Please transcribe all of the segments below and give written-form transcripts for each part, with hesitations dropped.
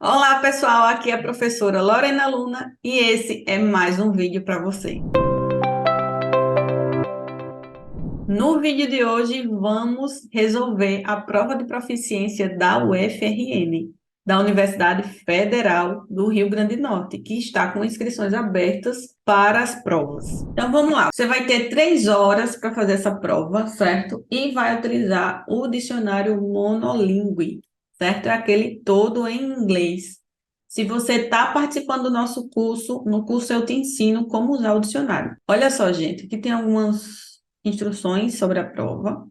Olá, pessoal, aqui é a professora Lorena Luna e esse é mais um vídeo para você. No vídeo de hoje, vamos resolver a prova de proficiência da UFRN, da Universidade Federal do Rio Grande do Norte, que está com inscrições abertas para as provas. Então, vamos lá. Você vai ter 3 horas para fazer essa prova, certo? E vai utilizar o dicionário monolíngue, certo? É aquele todo em inglês. Se você está participando do nosso curso, no curso eu te ensino como usar o dicionário. Olha só, gente, aqui tem algumas instruções sobre a prova.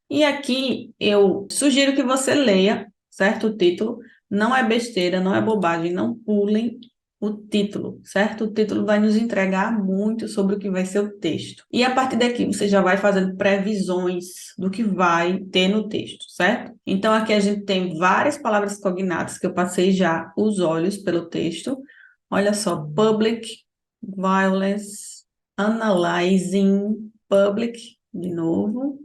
E aqui eu sugiro que você leia, certo? O título. Não é besteira, não é bobagem, não pulem o título, certo? O título vai nos entregar muito sobre o que vai ser o texto. E a partir daqui você já vai fazendo previsões do que vai ter no texto, certo? Então aqui a gente tem várias palavras cognatas que eu passei já os olhos pelo texto. Olha só, public, violence, analyzing, public, de novo,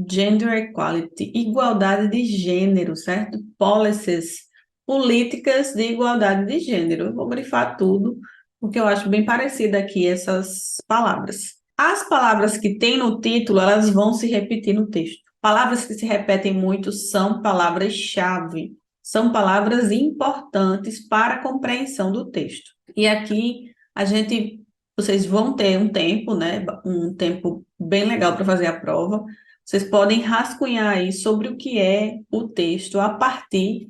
gender equality, igualdade de gênero, certo? Policies, políticas de igualdade de gênero. Eu vou grifar tudo, porque eu acho bem parecida aqui essas palavras. As palavras que tem no título, elas vão se repetir no texto. Palavras que se repetem muito são palavras-chave, são palavras importantes para a compreensão do texto. E aqui vocês vão ter um tempo, né? Um tempo bem legal para fazer a prova. Vocês podem rascunhar aí sobre o que é o texto a partir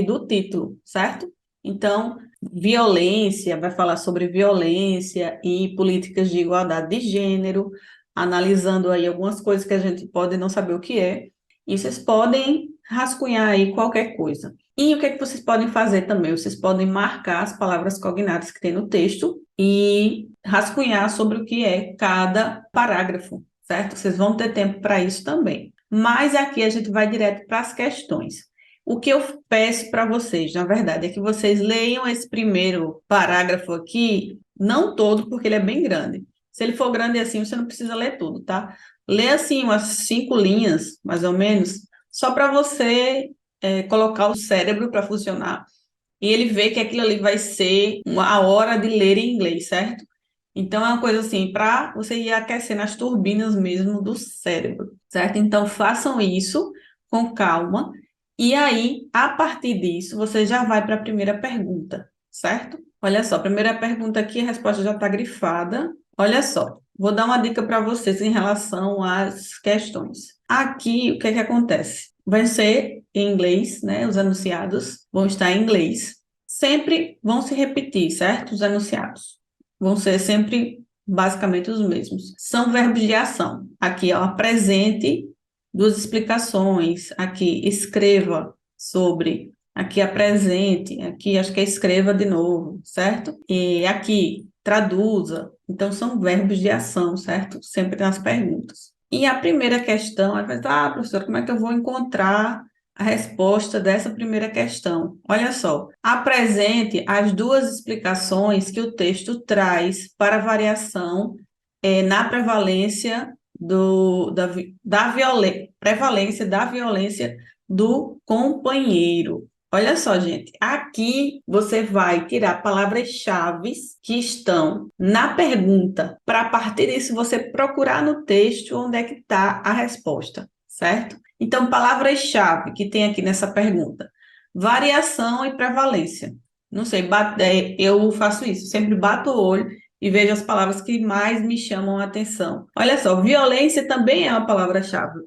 do título, certo? Então, violência, vai falar sobre violência e políticas de igualdade de gênero, analisando aí algumas coisas que a gente pode não saber o que é, e vocês podem rascunhar aí qualquer coisa. E o que é que vocês podem fazer também? Vocês podem marcar as palavras cognatas que tem no texto e rascunhar sobre o que é cada parágrafo, certo? Vocês vão ter tempo para isso também. Mas aqui a gente vai direto para as questões. O que eu peço para vocês, na verdade, é que vocês leiam esse primeiro parágrafo aqui, não todo, porque ele é bem grande. Se ele for grande assim, você não precisa ler tudo, tá? Lê assim umas 5 linhas, mais ou menos, só para você colocar o cérebro para funcionar e ele ver que aquilo ali vai ser a hora de ler em inglês, certo? Então, é uma coisa assim, para você ir aquecendo as turbinas mesmo do cérebro, certo? Então, façam isso com calma. E aí, a partir disso, você já vai para a primeira pergunta, certo? Olha só, a primeira pergunta aqui, a resposta já está grifada. Olha só, vou dar uma dica para vocês em relação às questões. Aqui, o que é que acontece? Vai ser em inglês, né? Os enunciados vão estar em inglês. Sempre vão se repetir, certo? Os enunciados vão ser sempre basicamente os mesmos. São verbos de ação. Aqui, ó, apresente duas explicações. Aqui, escreva sobre. Aqui, apresente. Aqui, acho que é escreva de novo, certo? E aqui, traduza. Então, são verbos de ação, certo? Sempre nas perguntas. E a primeira questão, professor, como é que eu vou encontrar a resposta dessa primeira questão? Olha só, apresente as duas explicações que o texto traz para a variação na prevalência prevalência da violência do companheiro. Olha só, gente, aqui você vai tirar palavras-chave que estão na pergunta, para a partir disso você procurar no texto onde é que está a resposta, certo? Então, palavras-chave que tem aqui nessa pergunta: variação e prevalência. Não sei, eu faço isso, sempre bato o olho e vejo as palavras que mais me chamam a atenção. Olha só, violência também é uma palavra-chave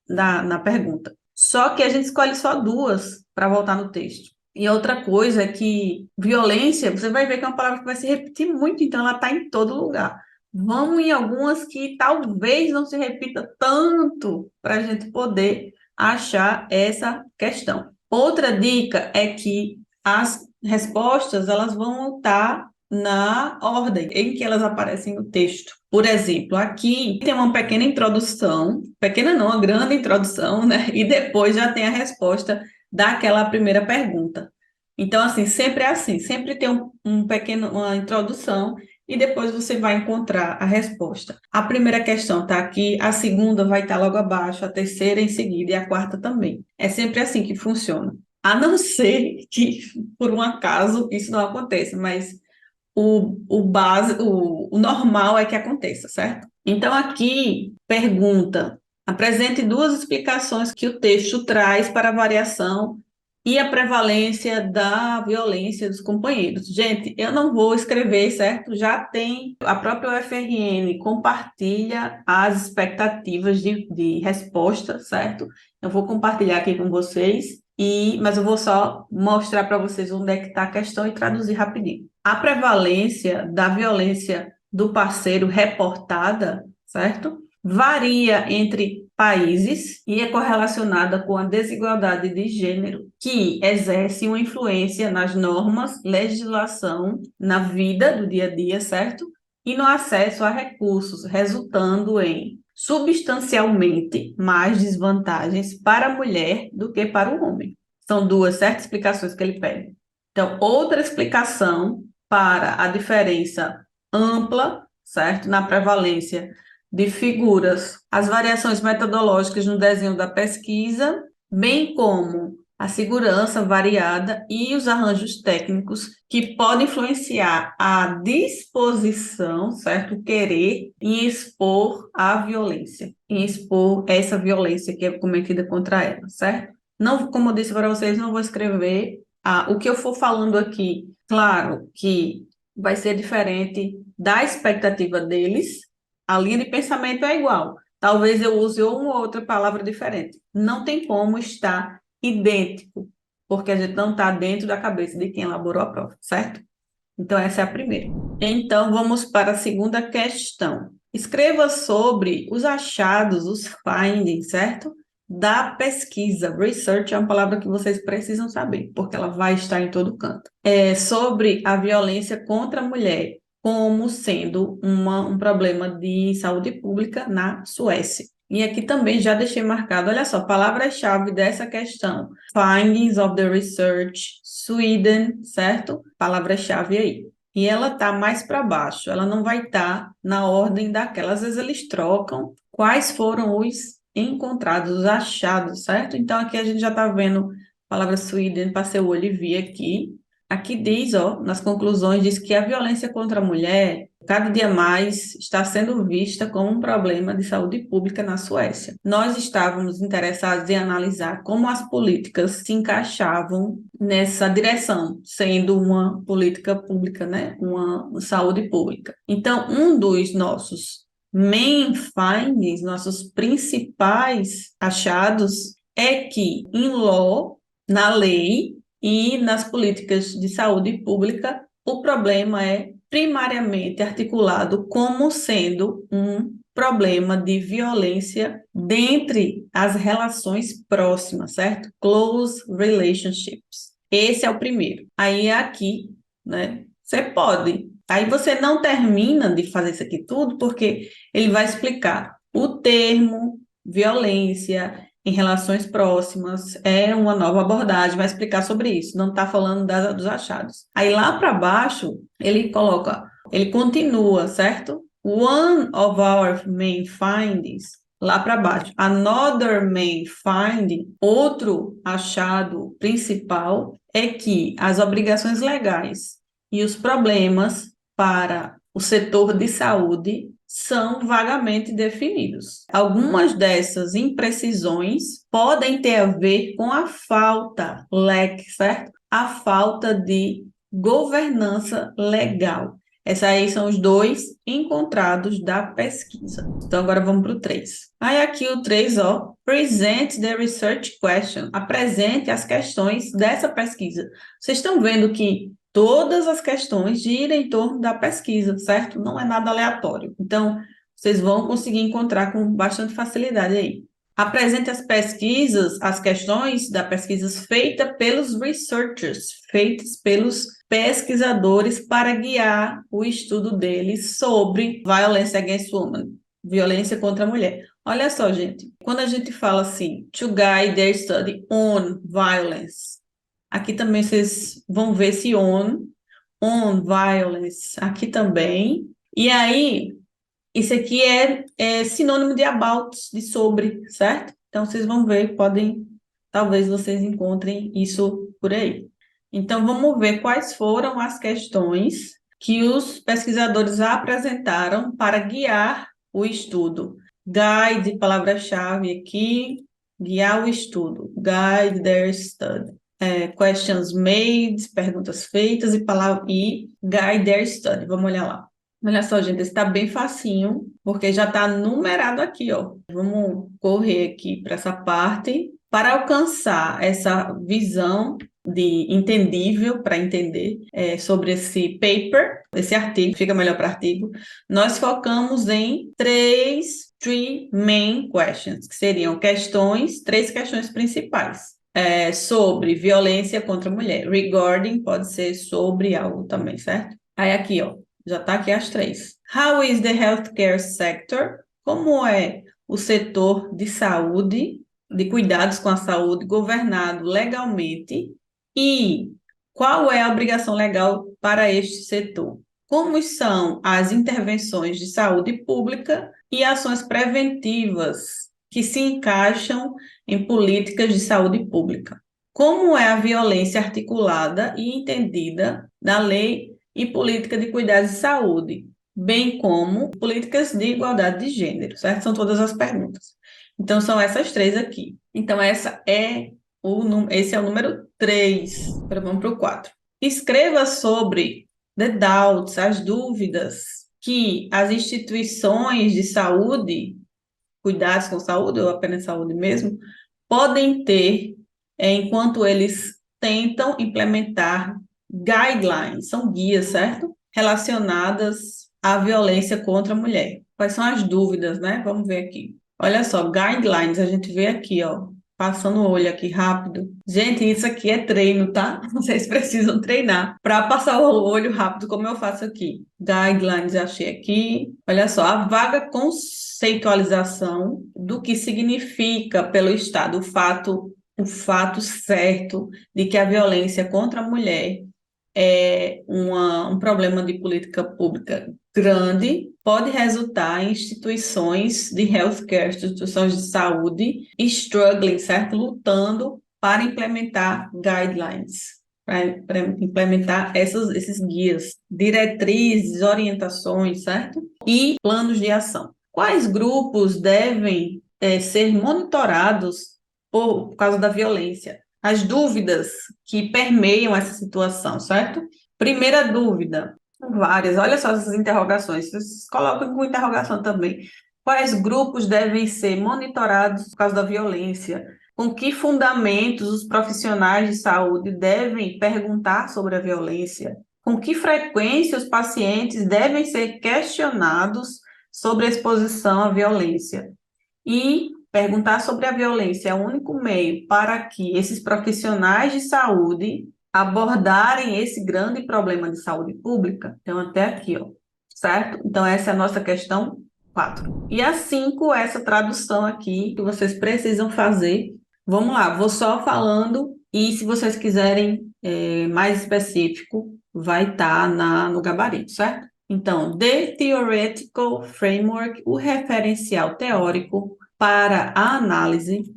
na pergunta. Só que a gente escolhe só duas para voltar no texto. E outra coisa é que violência, você vai ver que é uma palavra que vai se repetir muito, então ela está em todo lugar. Vamos em algumas que talvez não se repita tanto para a gente poder achar essa questão. Outra dica é que as respostas elas vão estar na ordem em que elas aparecem no texto. Por exemplo, aqui tem uma pequena introdução, pequena não, uma grande introdução, né? E depois já tem a resposta daquela primeira pergunta. Então, sempre é assim, sempre tem uma introdução e depois você vai encontrar a resposta. A primeira questão está aqui, a segunda vai estar logo abaixo, a terceira em seguida e a quarta também. É sempre assim que funciona. A não ser que, por um acaso, isso não aconteça, mas o normal é que aconteça, certo? Então, aqui pergunta: apresente duas explicações que o texto traz para a variação e a prevalência da violência dos companheiros. Gente, eu não vou escrever, certo? Já tem, a própria UFRN compartilha as expectativas de resposta, certo? Eu vou compartilhar aqui com vocês, mas eu vou só mostrar para vocês onde é que está a questão e traduzir rapidinho. A prevalência da violência do parceiro reportada, certo? Varia entre países e é correlacionada com a desigualdade de gênero, que exerce uma influência nas normas, legislação, na vida do dia a dia, certo? E no acesso a recursos, resultando em substancialmente mais desvantagens para a mulher do que para o homem. São duas certas explicações que ele pede. Então, outra explicação para a diferença ampla, certo, na prevalência de figuras, as variações metodológicas no desenho da pesquisa, bem como a segurança variada e os arranjos técnicos que podem influenciar a disposição, certo, o querer em expor a violência, em expor essa violência que é cometida contra ela, certo? Não, como eu disse para vocês, não vou escrever o que eu for falando aqui, claro que vai ser diferente da expectativa deles, a linha de pensamento é igual. Talvez eu use uma ou outra palavra diferente. Não tem como estar idêntico, porque a gente não está dentro da cabeça de quem elaborou a prova, certo? Então, essa é a primeira. Então, vamos para a segunda questão. Escreva sobre os achados, os findings, certo? Da pesquisa. Research é uma palavra que vocês precisam saber, porque ela vai estar em todo canto. É sobre a violência contra a mulher como sendo um problema de saúde pública na Suécia. E aqui também já deixei marcado, olha só, palavra-chave dessa questão. Findings of the research, Sweden, certo? Palavra-chave aí. E ela está mais para baixo, ela não vai estar na ordem daquela. Às vezes eles trocam quais foram os encontrados, os achados, certo? Então aqui a gente já está vendo a palavra Sweden, passei o olho e vi aqui. Aqui diz, ó, nas conclusões, diz que a violência contra a mulher, cada dia mais, está sendo vista como um problema de saúde pública na Suécia. Nós estávamos interessados em analisar como as políticas se encaixavam nessa direção, sendo uma política pública, né? Uma saúde pública. Então, um dos nossos main findings, nossos principais achados, é que em law, na lei, e nas políticas de saúde pública, o problema é primariamente articulado como sendo um problema de violência dentre as relações próximas, certo? Close relationships. Esse é o primeiro. Aí aqui, né? Você pode. Aí você não termina de fazer isso aqui tudo, porque ele vai explicar o termo violência em relações próximas, é uma nova abordagem, vai explicar sobre isso, não está falando dos achados. Aí lá para baixo, ele coloca, ele continua, certo? One of our main findings, lá para baixo, another main finding, outro achado principal, é que as obrigações legais e os problemas para o setor de saúde são vagamente definidos. Algumas dessas imprecisões podem ter a ver com a falta, certo? A falta de governança legal. Esses aí são os dois encontrados da pesquisa. Então, agora vamos para o 3. Aí aqui o 3, ó, present the research question. Apresente as questões dessa pesquisa. Vocês estão vendo que todas as questões giram em torno da pesquisa, certo? Não é nada aleatório. Então, vocês vão conseguir encontrar com bastante facilidade aí. Apresente as pesquisas, as questões da pesquisa feita pelos researchers, feitas pelos pesquisadores para guiar o estudo deles sobre violence against women, violência contra a mulher. Olha só, gente, quando a gente fala assim, to guide their study on violence, aqui também vocês vão ver esse on violence, aqui também. E aí, isso aqui é sinônimo de about, de sobre, certo? Então, vocês vão ver, podem talvez vocês encontrem isso por aí. Então, vamos ver quais foram as questões que os pesquisadores apresentaram para guiar o estudo. Guide, palavra-chave aqui, guiar o estudo. Guide their study. Questions made, perguntas feitas e guide their study. Vamos olhar lá. Olha só, gente, esse está bem facinho, porque já está numerado aqui, ó. Vamos correr aqui para essa parte. Para alcançar essa visão de entendível, para entender sobre esse paper, esse artigo, fica melhor para artigo, nós focamos em three main questions, que seriam três questões principais. Sobre violência contra a mulher. Regarding pode ser sobre algo também, certo? Aí aqui, ó, já está aqui as três. How is the healthcare sector? Como é o setor de saúde, de cuidados com a saúde, governado legalmente? E qual é a obrigação legal para este setor? Como são as intervenções de saúde pública e ações preventivas que se encaixam em políticas de saúde pública? Como é a violência articulada e entendida na lei e política de cuidados de saúde, bem como políticas de igualdade de gênero, certo? São todas as perguntas. Então, são essas três aqui. Então, esse é o número 3. Agora vamos para o 4. Escreva sobre the doubts, as dúvidas que as instituições de saúde, cuidados com saúde, ou apenas saúde mesmo, podem ter enquanto eles tentam implementar guidelines, são guias, certo? Relacionadas à violência contra a mulher. Quais são as dúvidas, né? Vamos ver aqui. Olha só, guidelines, a gente vê aqui, ó, passando o olho aqui rápido. Gente, isso aqui é treino, tá? Vocês precisam treinar para passar o olho rápido, como eu faço aqui. Guidelines, achei aqui. Olha só, a vaga conceitualização do que significa pelo Estado o fato certo de que a violência contra a mulher é um problema de política pública grande, pode resultar em instituições de healthcare, instituições de saúde, struggling, certo? Lutando para implementar guidelines, para implementar esses guias, diretrizes, orientações, certo? E planos de ação. Quais grupos devem ser monitorados por causa da violência? As dúvidas que permeiam essa situação, certo? Primeira dúvida, várias, olha só essas interrogações, vocês colocam com interrogação também. Quais grupos devem ser monitorados por causa da violência? Com que fundamentos os profissionais de saúde devem perguntar sobre a violência? Com que frequência os pacientes devem ser questionados sobre a exposição à violência? E perguntar sobre a violência é o único meio para que esses profissionais de saúde abordarem esse grande problema de saúde pública. Então, até aqui, ó, certo? Então, essa é a nossa questão 4. E a 5, essa tradução aqui que vocês precisam fazer. Vamos lá, vou só falando e se vocês quiserem mais específico, vai estar no gabarito, certo? Então, the theoretical framework, o referencial teórico para análise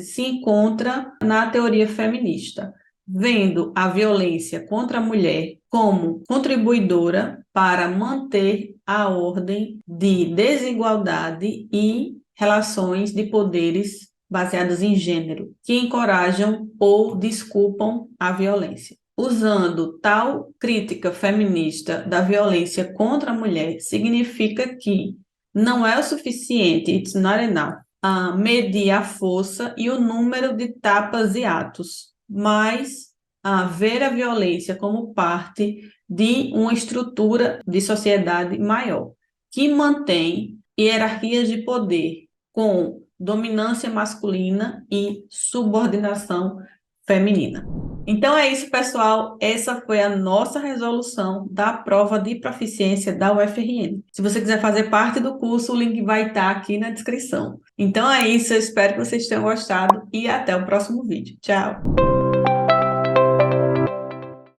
se encontra na teoria feminista, vendo a violência contra a mulher como contribuidora para manter a ordem de desigualdade e relações de poderes baseadas em gênero, que encorajam ou desculpam a violência. Usando tal crítica feminista da violência contra a mulher, significa que não é o suficiente, it's not enough, medir a força e o número de tapas e atos, mas ver a violência como parte de uma estrutura de sociedade maior, que mantém hierarquias de poder com dominância masculina e subordinação feminina. Então é isso, pessoal. Essa foi a nossa resolução da prova de proficiência da UFRN. Se você quiser fazer parte do curso, o link vai estar aqui na descrição. Então é isso, eu espero que vocês tenham gostado e até o próximo vídeo. Tchau!